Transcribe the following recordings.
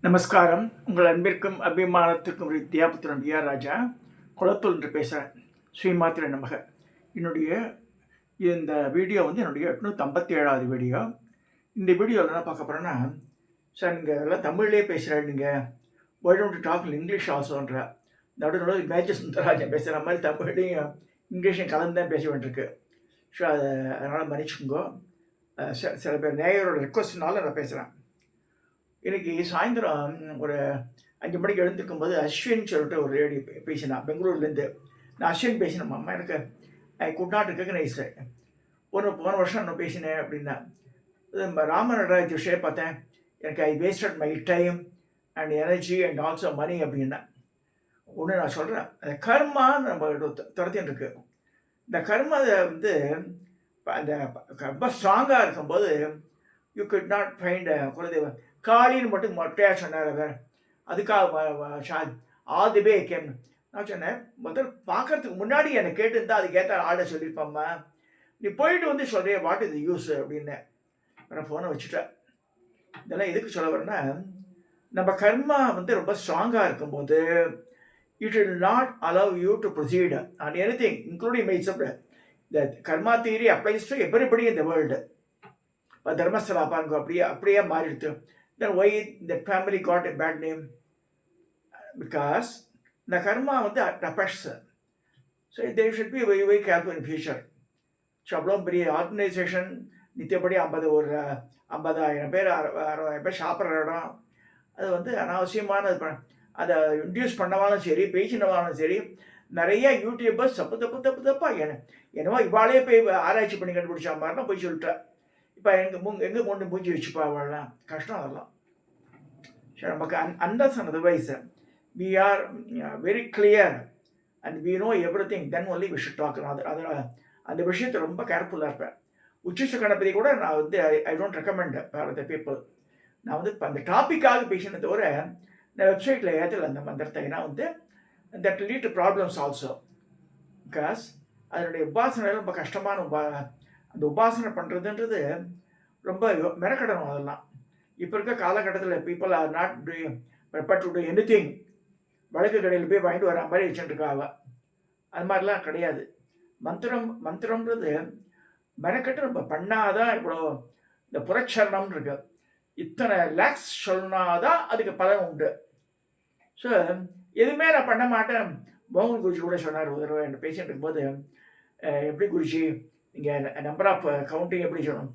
நமஸ்காரம். உங்கள் அன்பிற்கும் அபிமானத்திற்கும் வித்யாபுத்திரன் விஆர் ராஜா குளத்தூர் என்று பேசுகிறேன். ஸ்ரீமாத்திர நமக. என்னுடைய இந்த வீடியோ என்னுடைய 857வது வீடியோ. இந்த வீடியோவில் என்ன பார்க்க போகிறேன்னா, சார் நீங்கள் எல்லாம் தமிழ்லேயே பேசுகிறேன், நீங்கள் ஒய் டோன்ட் டாக் இங்கிலீஷ் ஆல்சோன்ற நடுநடுவில் மேஜர் சுந்தரராஜன் பேசுகிற மாதிரி தமிழையும் இங்கிலீஷையும் கலந்து தான் பேச வேண்டியிருக்கு. ஸோ அதனால் மன்னிச்சுக்கோங்க. சில பேர் நேயரோட ரெக்வஸ்ட்னால நான் பேசுகிறேன். இன்றைக்கி சாயந்தரம் ஒரு 5 மணிக்கு எழுந்திருக்கும்போது அஸ்வின் சொல்லிட்டு ஒரு லேடி பேசினா பெங்களூர்லேருந்து. நான் அஸ்வின் பேசினேன், அம்மா எனக்கு ஐ குட் நாட் ரெக்கக்னைஸ் போன வருஷம் நான் பேசினேன் அப்படின்னா. ராமநடராஜ் விஷயம் பார்த்தேன், எனக்கு I wasted my time and energy and also money அப்படின்னா. ஒன்று நான் சொல்கிறேன், அந்த கர்மான்னு நம்ம துரத்தின்னு இருக்கு. இந்த கர்மா அந்த ரொம்ப ஸ்ட்ராங்காக இருக்கும்போது யூ குட் நாட் ஃபைண்ட் குலதெய்வம். காளின்னு மட்டும் மொட்டையாக சொன்னார். வேறு அதுக்காக ஆல் தி வே கேம். நான் சொன்னேன், முதல் பார்க்கறதுக்கு முன்னாடி என்னை கேட்டுருந்தா அதுக்கேற்ற ஆளை சொல்லியிருப்பாம்மா, நீ போயிட்டு சொல்கிறிய வாட் இஸ் யூஸ் அப்படின்னு. நான் ஃபோனை வச்சுட்டேன். இதெல்லாம் எதுக்கு சொல்ல வரேன்னா, நம்ம கர்மா ரொம்ப ஸ்ட்ராங்காக இருக்கும்போது it will not allow you to proceed on any thing including my self. The karma theory applies to everybody in the world. இப்போ தர்மஸ்தலா பாருங்க, அப்படியே மாறிடுது. Then why the family got a bad name? Because the karma affects. So they should be very, very careful in future. So அவ்வளோ பெரிய organisation நித்தியப்படி 50,000 பேர் 60,000 பேர் சாப்பிட்ற இடம். அது அனாவசியமான அதை இன்ட்யூஸ் பண்ணவாலும் சரி, பேசினவாலும் சரி, நிறைய யூடியூபர்ஸ் தப்பா என்னவோ இவாளே போய் ஆராய்ச்சி பண்ணி கண்டுபிடிச்சா மாதிரினா போய் சொல்லிட்டேன். இப்போ எங்கே கொண்டு மூஞ்சி வச்சுப்பா அவள்லாம் கஷ்டம். அதெல்லாம் சரி, நமக்கு understand otherwise we are very clear and we know everything, then only we should talk. அந்த விஷயத்தை ரொம்ப கேர்ஃபுல்லாக இருப்பேன். உச்சிஷ்ட கணபதி கூட நான் I don't recommend for the people. நான் இப்போ அந்த டாப்பிக்காக பேசினதை தவிர நான் வெப்சைட்டில் ஏற்றல அந்த மந்திரத்தை. ஏன்னா that lead to problems also. Because அதனுடைய உபாசனை ரொம்ப கஷ்டமான அந்த உபாசனை பண்ணுறதுன்றது ரொம்ப மெனக்கடணும். அதெல்லாம் இப்போ இருக்க காலகட்டத்தில் people are not prepared to to anything. வழக்கு கடையில் போய் வாங்கிட்டு வர மாதிரி வச்சுட்டுருக்காங்க. அது மாதிரிலாம் கிடையாது. மந்திரம்ன்றது மெனக்கட்டு நம்ம பண்ணாதான். இவ்வளோ இந்த புரட்சரணம் இருக்கு, இத்தனை லேக்ஸ் சொன்னாதான் அதுக்கு பலன் உண்டு. ஸோ எதுவுமே நான் பண்ண மாட்டேன். மோகன் குருஜி கூட சொன்னார் ஒரு தடவை என்ன பேசிகிட்டு இருக்கும்போது, எப்படி குருஜி நீங்கள் நம்பர் ஆஃப் கவுண்டிங் எப்படி சொல்லணும்,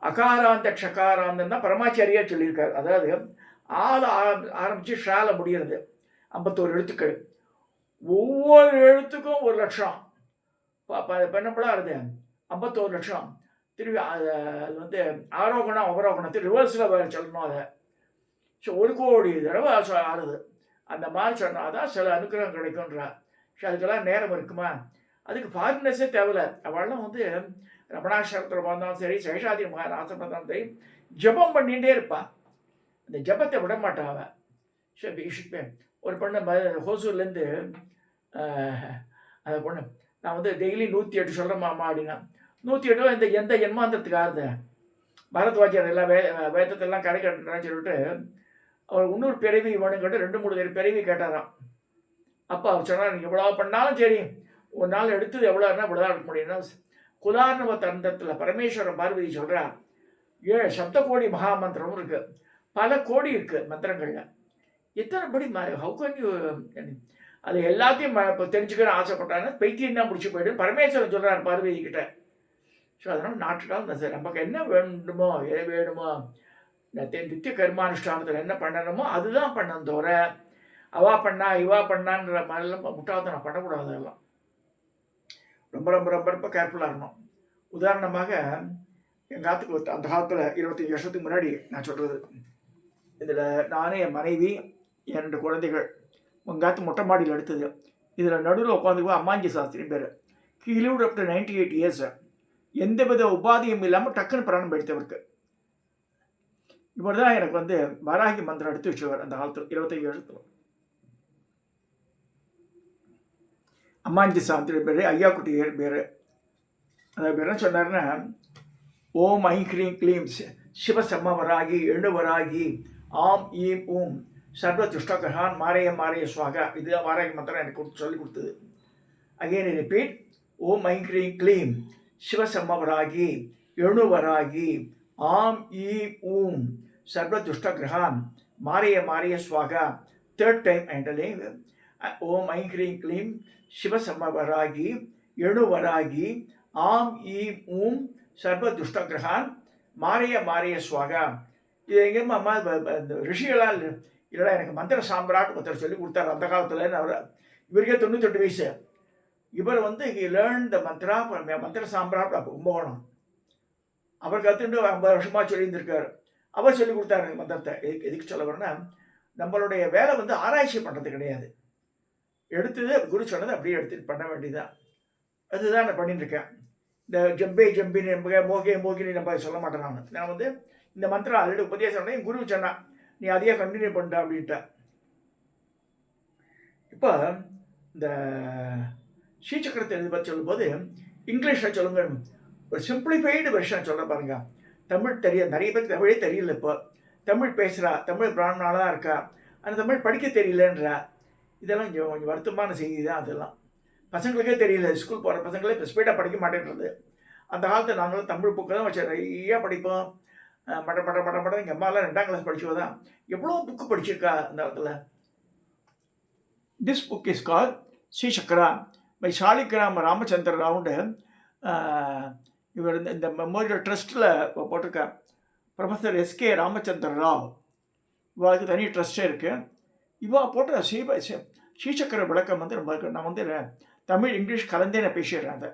அகாராந்த ஷகாராந்தம் தான் பரமாச்சாரியார் சொல்லியிருக்காரு. அதாவது ஆரம்பித்து ஷால முடிகிறது 51 எழுத்துக்கள். ஒவ்வொரு எழுத்துக்கும் 1 லட்சம். பண்ணப்படா இருது 51 லட்சம். திரும்பி அது ஆரோகணம் அவரோகணத்தை ரிவர்ஸில் வேறு சொல்லணும். அதை ஸோ 1 கோடி தடவை ஆறுது. அந்த மாதிரி சொன்னால் தான் சில அனுக்கிரகம் கிடைக்கும்ன்றா. ஸோ அதுக்கெல்லாம் நேரம் இருக்குமா? அதுக்கு ஃபாரினர்ஸே தேவையில்லை. அவள்லாம் ரமணாசிரமத்தில் வந்தாலும் சரி, சேஷாதி ஆசிரமத்தில் இருந்தாலும் சரி, ஜபம் பண்ணிகிட்டே இருப்பாள். அந்த ஜபத்தை விட மாட்டாள் அவள். ஸோ ஒரு பொண்ணு ஹோசூர்லேருந்து அந்த பொண்ணு நான் டெய்லி 108 சொல்கிறேம்மா அப்படின்னா, 108 எந்த என்மாந்திரத்துக்கு ஆறுது? பரத்வாஜர் எல்லாம் வேதத்தெல்லாம் கடை கட்டுறான்னு சொல்லிட்டு அவர் இன்னொரு பிறவி வேணும் கேட்டு 2-3 பிறவி கேட்டாராம். அப்போ அவர் சொன்னார், நீங்கள் எவ்வளோ பண்ணாலும் சரி, ஒரு நாள் எடுத்தது எவ்வளோன்னா இவ்வளோதான் எடுக்க முடியும்னா. குலார்ணவ தந்திரத்தில் பரமேஸ்வரன் பார்வதி சொல்கிறார், 7 சப்த கோடி மகாமந்திரம் இருக்குது, பல கோடி இருக்குது மந்திரங்களில். எத்தனை படி ஹவு கேன் யூ அது எல்லாத்தையும் இப்போ தெரிஞ்சுக்கிற ஆசைப்பட்டாங்க, பைத்தியம் தான் முடிச்சு போய்ட்டு பரமேஸ்வரன் சொல்கிறார் பார்வதி கிட்ட. ஸோ அதனால் நாட்டுக்கால் சார் நமக்கு என்ன வேண்டுமோ எது வேணுமோ நித்திய கர்மானுஷ்டானத்தில் என்ன பண்ணணுமோ அதுதான் பண்ணணும். தவிர அவா பண்ணா இவா பண்ணான்ற மாதிரிலாம் முட்டாளத்தை நான் பண்ணக்கூடாது. அதெல்லாம் ரொம்ப ரொம்ப ரொம்ப ரொம்ப கேர்ஃபுல்லாக இருக்கணும். உதாரணமாக எங்கள் காலத்துக்கு அந்த காலத்தில் 25 வருஷத்துக்கு முன்னாடி நான் சொல்கிறது, இதில் நானே என் மனைவி 2 குழந்தைகள் உங்கள் காலத்து மொட்டை மாடியில் எடுத்தது. இதில் நடுவில் உட்காந்துக்குவோம் அம்மாஞ்சி சாஸ்திரி பேர். He lived up to 98 years. எந்த வித உபாதியும் இல்லாமல் டக்குன்னு பிராணம் எடுத்தவருக்கு. இவர் தான் எனக்கு வராகி மந்திரம் எடுத்து வச்சுவார் அந்த காலத்தில் 25 வருஷத்தில். அம்மாஞ்சி சாஸ்திரி பேர், ஐயா குட்டியர் பேர். அந்த பேர் என்ன சொன்னார்னா, ஓம் ஐ க்ரீம் க்ளீம் சிவசம்ம வராகி எழுவராகி ஆம் ஈம் ஊம் சர்வ துஷ்டகிரகான் மாரைய மாரைய ஸ்வாகா. இது வாராகி மந்திரம் எனக்கு சொல்லிக் கொடுத்தது. Again repeat. ஓம் ஐம் க்ரீம் க்ளீம் சிவசம்மவராகி எழுவராகி ஆம் ஈம் ஊம் சர்வ துஷ்டகிரகான் மாரைய மாரைய ஸ்வாகா. Third time I'm telling. ஓம் ஐம் க்ரீம் க்ளீம் சிவசம்மவராகி எழுவராகி ஆம் ஈம் ஊம் சர்வ துஷ்டகிரகான் மாரைய மாரைய ஸ்வாகா. இது எங்கேயுமா அம்மா இந்த ரிஷிகளால் இல்லைடா எனக்கு மந்திர சாம்பிராட் ஒருத்தர் சொல்லி கொடுத்தாரு அந்த காலத்தில். அவர் இவருக்கே 98 வயசு. இவர் ஹி லேர்ன் த மந்த்ரா மந்திர சாம்பிராட் கும்பகோணம். அவர் கற்றுட்டு 50 வருஷமாக சொல்லியிருந்திருக்காரு. அவர் சொல்லி கொடுத்தாரு மந்திரத்தை. எதுக்கு சொல்ல வரேன்னா, நம்மளுடைய வேலை ஆராய்ச்சி பண்ணுறது கிடையாது. எடுத்தது குரு சொன்னது அப்படியே எடுத்துட்டு பண்ண வேண்டியதுதான். அதுதான் நான் பண்ணிட்டு இருக்கேன். இந்த ஜம்பின்னு மோகே மோகினி நம்ம சொல்ல மாட்டேன். நான் இந்த மந்திரம் ஆல்ரெடி உபதேசம் பண்ணேன். குரு சொன்னான் நீ அதையே கண்டினியூ பண்ணிட்ட அப்படின்ட்டா. இப்போ இந்த ஸ்ரீசக்கரத்தை பற்றி சொல்லும்போது இங்கிலீஷில் சொல்லுங்க. ஒரு சிம்பிளிஃபைடு வெர்ஷன் சொல்ல பாருங்க. தமிழ் நிறைய பேருக்கு தமிழே தெரியல. இப்போ தமிழ் பேசுகிறா, தமிழ் பிராமணாலாம் இருக்கா, அந்த தமிழ் படிக்க தெரியலன்றா. இதெல்லாம் கொஞ்சம் வருத்தமான செய்தி தான். அதெல்லாம் பசங்களுக்கே தெரியல. ஸ்கூல் போகிற பசங்களே இப்போ ஸ்பீடாக படிக்க மாட்டேன்றது. அந்த காலத்தில் நாங்களும் தமிழ் புக்கு தான் வச்சு நிறையா படிப்போம். மட எங்கள் அம்மாலாம் 2ஆம் கிளாஸ் படிச்சவ தான். எவ்வளோ புக்கு படிச்சிருக்கா அந்த காலத்தில். This book is call Sri Chakra by Saligrama Ramachandra ராவுண்டு. இவர் இந்த மெமோரியல் ட்ரஸ்ட்டில் போட்டிருக்க ப்ரொஃபஸர் எஸ்கே ராமச்சந்திர ராவ். இவாளுக்கு தனி ட்ரஸ்டே இருக்குது. இவா போட்ட ஸ்ரீசக்கர விளக்கம் ரொம்ப இருக்குது. நான் தமிழ் இங்கிலீஷ் கலந்தே நான் பேசிடுறேன். அதை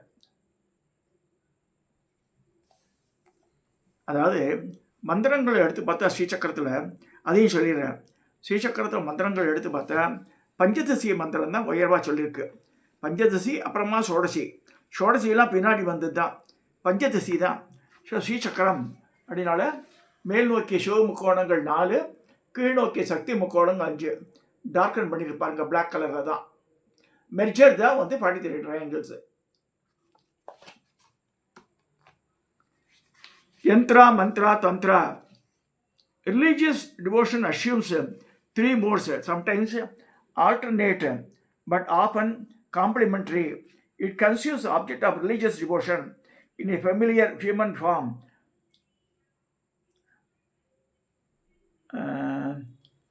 அதாவது மந்திரங்களை எடுத்து பார்த்தா ஸ்ரீசக்கரத்தில் அதையும் சொல்லிடுறேன். ஸ்ரீசக்கரத்தில் மந்திரங்கள் எடுத்து பார்த்தா பஞ்சதசி மந்திரம் தான் உயர்வாக சொல்லியிருக்கு. பஞ்சதசி அப்புறமா ஷோடசியெல்லாம் பின்னாடி வந்தது தான். பஞ்சதசி தான். ஸோ ஸ்ரீசக்கரம் அப்படின்னால மேல் நோக்கிய சிவ முக்கோணங்கள் 4, கீழ் நோக்கிய சக்தி முக்கோணங்கள் 5 டார்க்கன் பண்ணியிருப்பாருங்க. பிளாக் கலரில் தான். மெர்ஜர் தான் 43 ட்ரையாங்கிள்ஸு. Yantra, mantra, tantra. Religious devotion assumes 3 modes, sometimes alternate, but often complementary. It consumes the object of religious devotion in a familiar human form,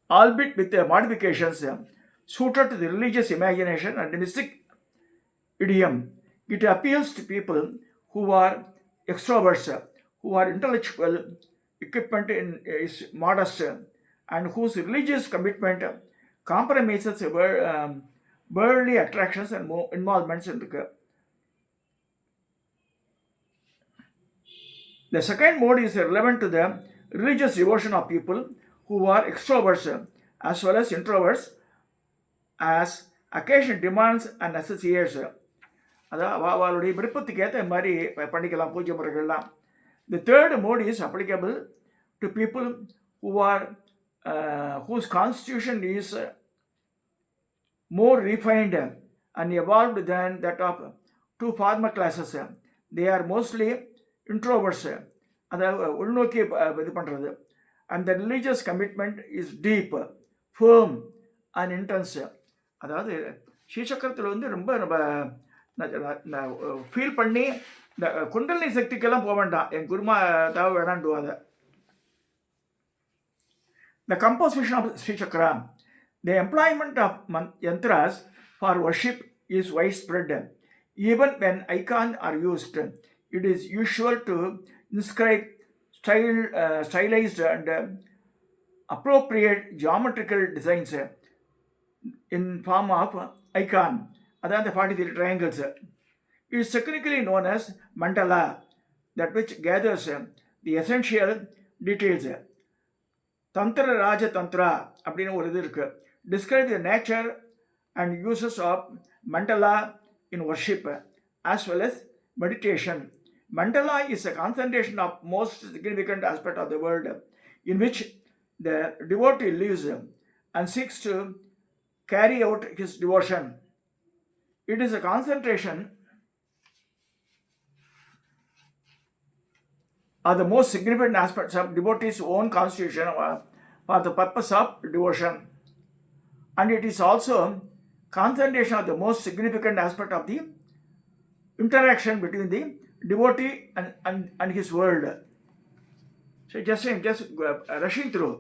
albeit with modifications suited to the religious imagination and mystic idiom. It appeals to people who are extroverts, who are intellectual equipment is modest, and whose religious commitment compromises worldly attractions and involvements in the. The second mode is relevant to the religious devotion of people who are extroverts as well as introverts, as occasion demands and necessitates. அதாவது அவளுடைய விருப்பத்துக்கு ஏற்ற மாதிரி பண்ணிக்கலாம் பூஜை முறைகள்லாம். The third mode is applicable to people who are whose constitution is more refined and evolved than that of 2 former classes. They are mostly introverts. அதாவது உள்நோக்கி இது பண்ணுறது. And the religious commitment is deep, firm and intense. அதாவது ஸ்ரீசக்கரத்தில் ரொம்ப நம்ம feel பண்ணி இந்த குண்டலினி சக்திக்கெல்லாம் போக வேண்டாம். என் குருமா ஏதாவது வேணாண்டுவாத. The composition of Sri Chakra. The employment of yantras for worship is widespread. Even when icons are used, it is usual to inscribe stylized and appropriate geometrical designs in form of icon. அதாவது 43 triangles. It is technically known as mandala, that which gathers the essential details. Tantra Raja Tantra அப்படின்னு ஒரு இது இருக்கு. Describe the nature and uses of mandala in worship as well as meditation. Mandala is a concentration of most significant aspect of the world in which the devotee lives and seeks to carry out his devotion. It is a concentration are the most significant aspects of devotee's own constitution for the purpose of devotion. and it is also concentration of the most significant aspect of the interaction between the devotee and his world. So just rushing through.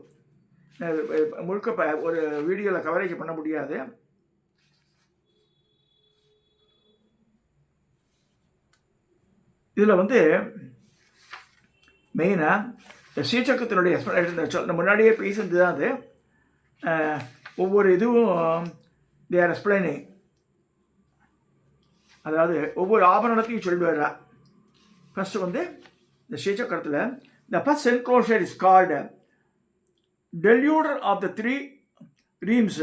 முழுக்க ஒரு வீடியோவில் coverage பண்ண முடியாது. இதில் வந்து மெயினாக ஸ்ரீசக்கரத்தினுடைய explanation முன்னாடியே பேசுனது தான் அது. ஒவ்வொரு இதுவும் தே ஆர் எக்ஸ்பிளைனிங், அதாவது ஒவ்வொரு ஆபரணத்தையும் சொல்லிட்டு வர்றா. ஃபஸ்ட்டு வந்து இந்த ஸ்ரீசக்கரத்தில் the first enclosure is called deluder of the three realms,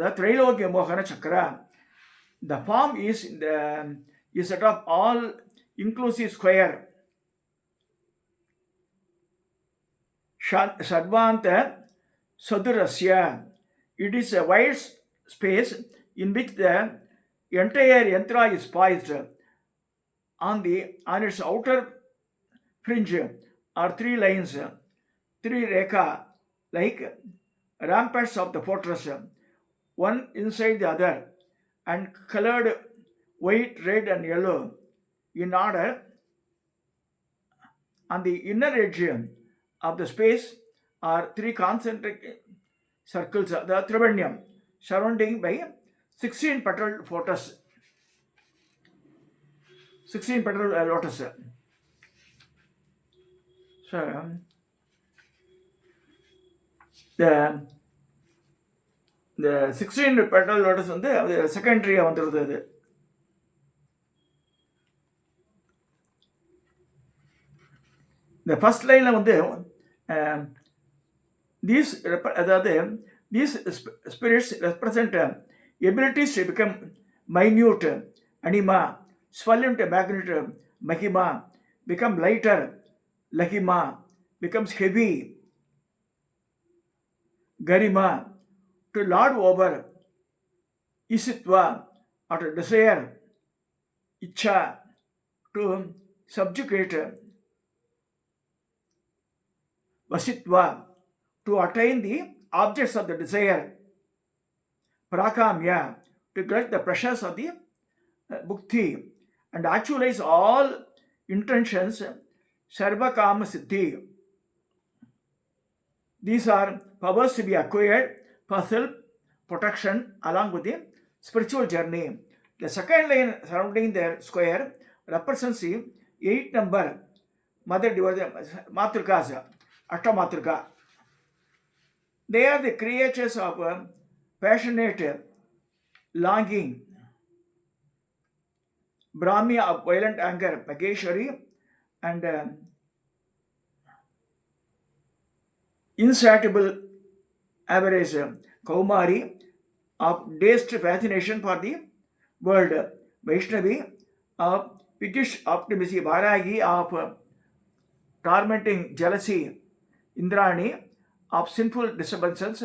the Trilogya Mohana Chakra. The form is set of all inclusive square. Shadvanta Sadurasya. It is a wide space in which the entire yantra is poised. On its outer fringe are three lines, three rekha, like ramparts of the fortress, one inside the other, and colored white, red, and yellow in order. On the inner edge of the space are three concentric circles, the Trivandiyam, surrounding by 16 petaled lotus. 16 petaled lotus. So the 16 petal lotus வந்து அது செகண்டரியாக வந்துடுது. அது இந்த first லைனில் வந்து these spirits represent abilities to become minute, anima, swell into magnitude, mahima, become lighter, lahima, becomes heavy, garima, to lord over, isitva, or to desire, icha, to subjugate, vasitva, to attain the objects of the desire, prakamya, to get the pressures of the bhukti, and actualize all intentions, sarvakama siddhi. These are powers to be acquired for self-protection along with the spiritual journey. The second line surrounding the square represents the 8 number mother matrikas, Ashtamatrika. They are the creatures of passionate longing, Brahmi of violent anger, Mageshwari, and insatiable average, Kaumari, of dazed fascination for the world, Vaishnavi, of piggish optimism, Varagi, of tormenting jealousy, Indrani, of sinful disturbances,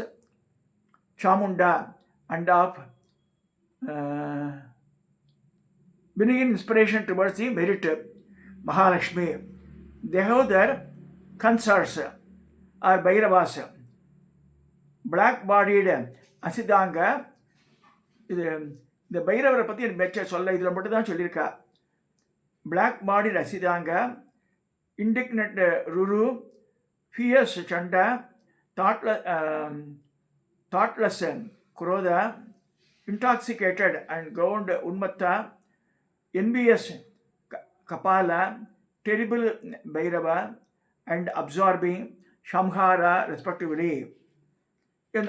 Chamunda, and of bringing inspiration towards the merit, Mahalakshmi. They have their consorts, or Bhairavas, black-bodied Asidanga. இந்த பைரவரை பற்றி எனக்கு மெச்ச சொல்ல இதில் மட்டும் தான் சொல்லியிருக்கா. Black bodied Asitanga, indignant Ruru, fierce Chanda, thoughtless Krodha, intoxicated and ground unmatta, envious kapala, terrible bhairava, and absorbing shamhara respectively.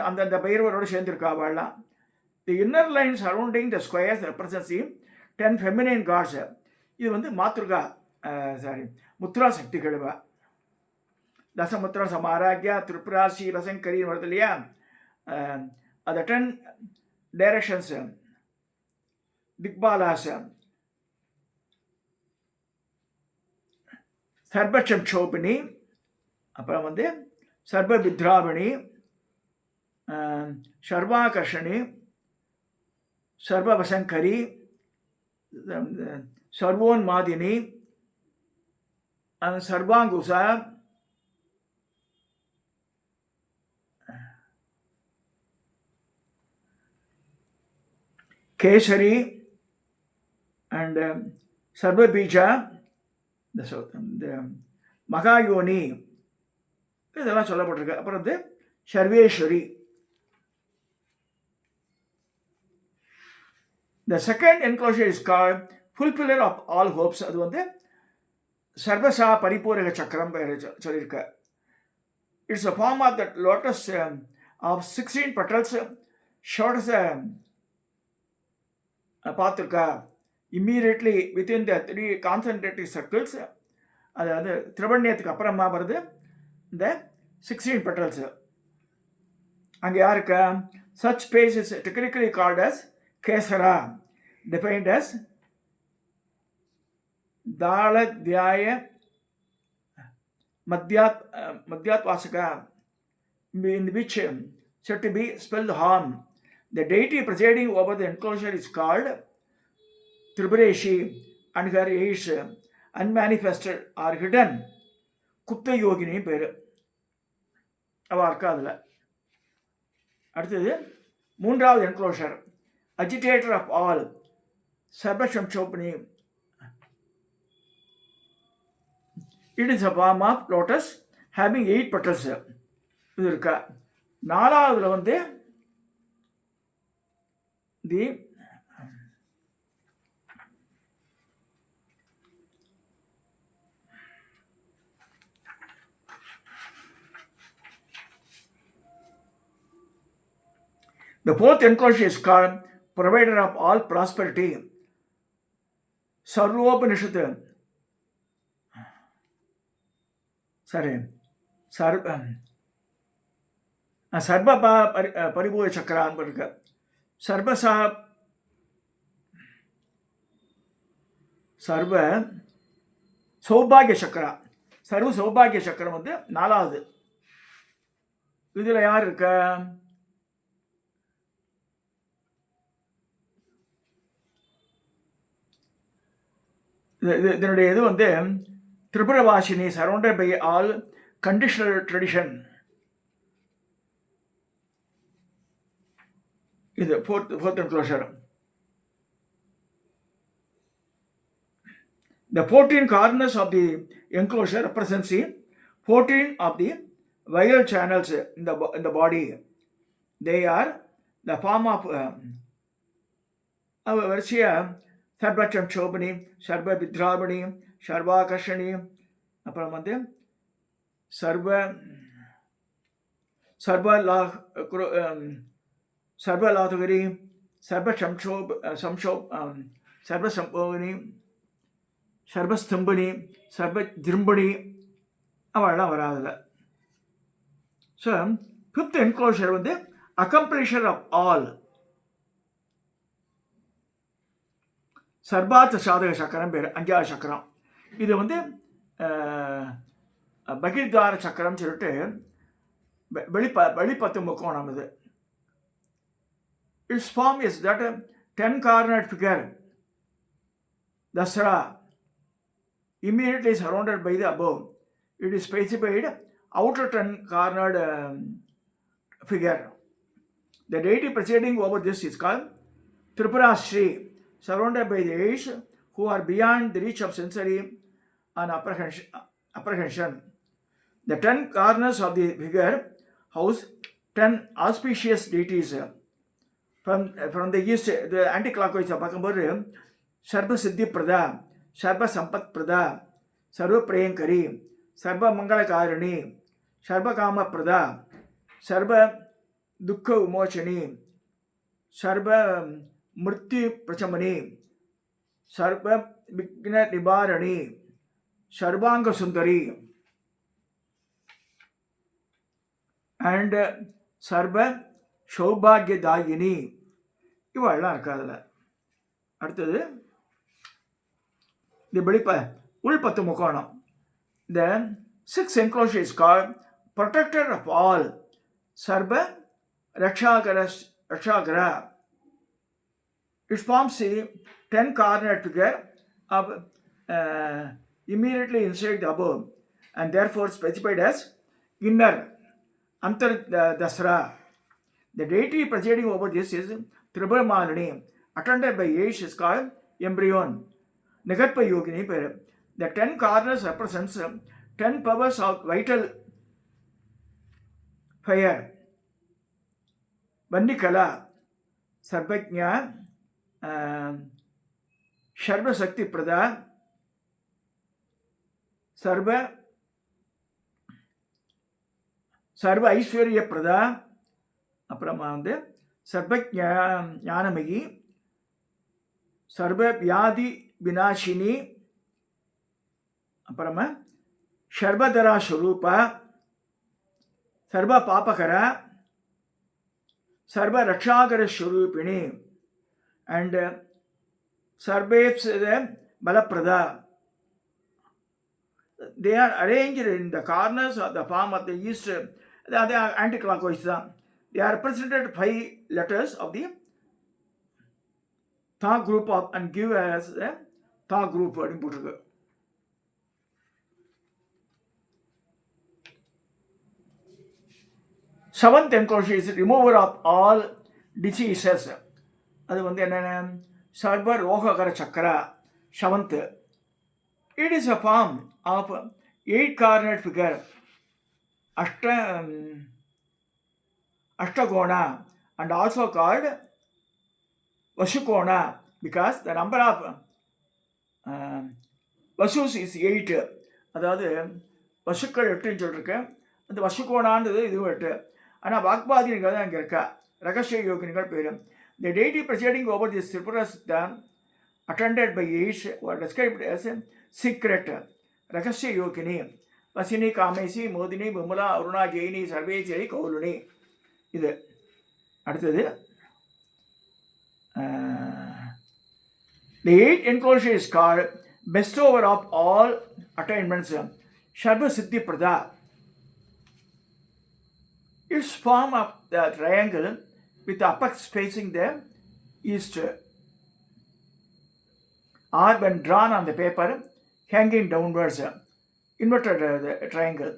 அந்த பைரவரோடு சேர்ந்திருக்கா வாழலாம். The inner line surrounding the squares represents the 10 feminine gods. இது வந்து மாத்ருகா முத்ரா சக்திகளுவா. தசமுத்ரா சமாராக்யா, திரிபுரா, சிவசங்கரின்னு வருது இல்லையா. அந்த 10 டைரக்ஷன்ஸ், திக்பாலாஸ், சர்பட்சம் சோபினி, அப்புறம் வந்து Sarpa வித்ராவிணி, சர்வாகர்ஷணி, சர்வவசங்கரி, சர்வோன்மாதினி, சர்வாங்குசா, Kesari, and Sarva Bija, the Mahayoni, இதெல்லாம் சொல்லப்பட்டிருக்கு. அப்புறம் வந்து Sarveswari. The second enclosure is called fulfiller of all hopes. அது வந்து சர்வசா பரிபூரக சக்கரம் சொல்லியிருக்க. It's a form of that lotus of 16 petals, short as பார்த்துருக்கா. Immediately within the 3 concentric circles, அதாவது திரவண்யத்துக்கு அப்புறமா வருது இந்த 16 petals. அங்கே யாருக்கா? Such space is technically called as Kesara, defined as Daladhyaya Madhyat Vasaka, in which said to be spelled harm. The deity presiding over the enclosure is called Tripureshi, and her aids, unmanifested or hidden, Kupta Yogini பேரு. அவ இருக்கா அதில். அடுத்தது மூன்றாவது enclosure, agitator of all, Sarvashamchopani. It is a form of lotus having 8 petals. இது இருக்கா. நாலாவதுல வந்து the fourth enclosure is called provider of all prosperity. Sarvopanishad. Sarva Paribhuva Chakra இருக்கு. சர்வ சௌபாகிய சக்கரா. சர்வ சௌபாகிய சக்கரம் வந்து நாலாவது. இதில் யார் இருக்க? இதனுடைய இது வந்து Tripuravasini, surrounded by all conditional tradition. இது fourth enclosure. The 14 corners of the enclosure represents the 14 of the vital channels in the body. They are the form of Varshya, Sarvacham Chobani, Sarva Vidravani, Sarva Kashani, அப்புறம் வந்து சர்வலாதகரி, சர்வசம்போகினி, சர்வஸ்தம்பனி, சர்வஜிரும்பணி, அவெல்லாம் வராதில்ல. So fifth enclosure வந்து அக்கம்ப்ளிஷர் of all, சர்வார்த்த சாதக சக்கரம் பேர், 5வது சக்கரம். இது வந்து பகிர்தார சக்கரம் சொல்லிட்டு வெளிப்பத்து முக்கோணம். இது its form is that 10-cornered figure, Dasara, immediately surrounded by the above. It is specified outer 10-cornered figure. The deity presiding over this is called Tripura Sri, surrounded by the aids who are beyond the reach of sensory and apprehension. The 10 corners of the figure house 10 auspicious deities. From the east, the anti-clockwise பார்க்கும்போது சர்வ சித்தி பிரதா, சர்வ சம்பத் பிரதா, சர்வ பிரியங்கரி, சர்வ மங்களகாரிணி, சர்வ காம பிரதா, சர்வ துக்க விமோச்சனி, சர்வ மிருத்யு பிரச்சமனி, சர்வ விக்ன நிவாரணி, சர்வாங்க சுந்தரி, and சர்வ சௌபாகியதாயினி, இவெல்லாம் இருக்கு அதில். அடுத்தது இது உள்பத்து முக்கோணம். The sixth enclosure is called protector of all, Sarva Rakshagara. It forms the 10-cornered figure of immediately inside the above, and therefore specified as inner Antar Dasra. The deity presiding over this is Tribrahmanini, attended by Aish is called embryon. Nigatpa Yogini, the 10 corners represents 10 powers of vital fire. Vandikala, Sarvajna, Sharva Sakti Prada, Sarva Aishwarya Prada, Apramande, Sarvajna Yanamagi, Sarva Vyadi Vinashini, Aparama, Sharvadara Swarupa, Sarva Papakara, Sarva Rakshagara Swarupini, and Sarvepsa Balaprada. They are arranged in the corners of the palm of the east. They are anti-clockwise. They are represented 5 letters of the Tha group of and give as a Tha group. Seventh enclosure is remover of all diseases. அது வந்து என்னென்ன சர்வ ரோககர சக்கரா seventh. It is a form of 8-cornered figure, Ashtagona, and also called Vasukona because the number of Vasus is 8. அதாவது வசுக்கள் 8ன்னு சொல்லிருக்கு. அந்த வசுகோணான்றது இது 8. ஆனால் வாக்பாதினிகள் தான் அங்கே இருக்கா. ரகசிய யோகினிகள் பேர். The deity presiding over this Tripura Siddha, attended by Ish, were described as a secret. Rakasya Yogini, Vasini, Kamesi, Modini, Bumula, Aruna, Jaini, Sarveshari, Kauluni. This. The 8th enclosure is called bestower of all attainments, Sharva Siddhi Prada. Its form of the triangle with the apex facing the east are when drawn on the paper hanging downwards, inverted triangle.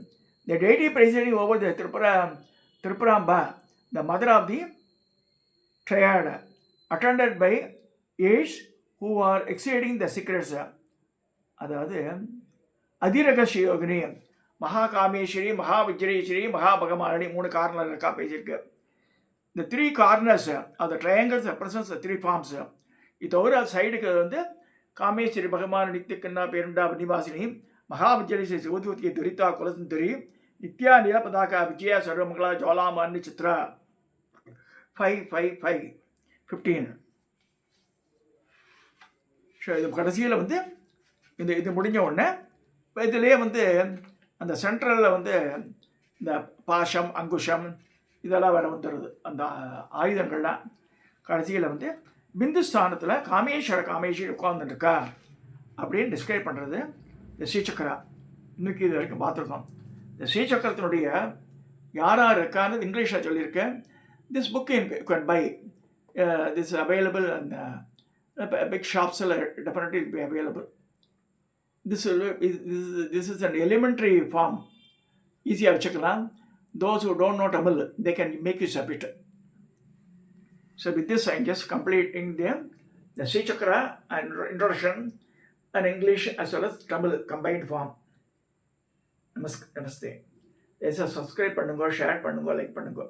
The deity presiding over the Tripuramba, the mother of the triad, attended by Ish who are exceeding the secrets. அதாவது அதிரகசிய யோகினி, மகாகாமேஸ்வரி, மகாவிஜ்ரேஸ்வரி, மகாபகமாலினி 3 corner இருக்கா பேசியிருக்கு. The 3 corners of the triangles represents the 3 forms. இது தவிர சைடுக்கு வந்து காமேஸ்வரி பகவான் நித்தியக்கண்ணா Berunda Nivasini, மகாவிஜ்ரேஸ்வரி சிவதூத்திய துரிதா Kulasundari, Nithya நிலபதாகா Vijaya சர்வமங்களா ஜோலாமான்னு Chitra. 5, 5, 5, 15. So இது கடைசியில் வந்து இது முடிஞ்ச உடனே இதிலே வந்து அந்த சென்ட்ரலில் வந்து இந்த பாஷம் அங்குஷம் இதெல்லாம் வேறு வந்துடுது. அந்த ஆயுதங்கள்லாம் கடைசியில் வந்து பிந்துஸ்தானத்தில் காமேஸ்வரி உட்கார்ந்துருக்கா அப்படின்னு டிஸ்கிரைப் பண்ணுறது இந்த ஸ்ரீசக்கரா. இன்னைக்கு இது வரைக்கும் பார்த்துருக்கோம். இந்த ஸ்ரீசக்கரத்தினுடைய யார் இருக்கான்னு இங்கிலீஷில் சொல்லியிருக்கேன். This book you can buy. This available and big shops will definitely be available. This is an elementary form. Easy to check. Those who don't know Tamil, they can make use of it. So with this, I am just completing the Sri Chakra and introduction and English as well as Tamil combined form. Namaste. Subscribe பண்ணுங்க, share பண்ணுங்க, like பண்ணுங்க.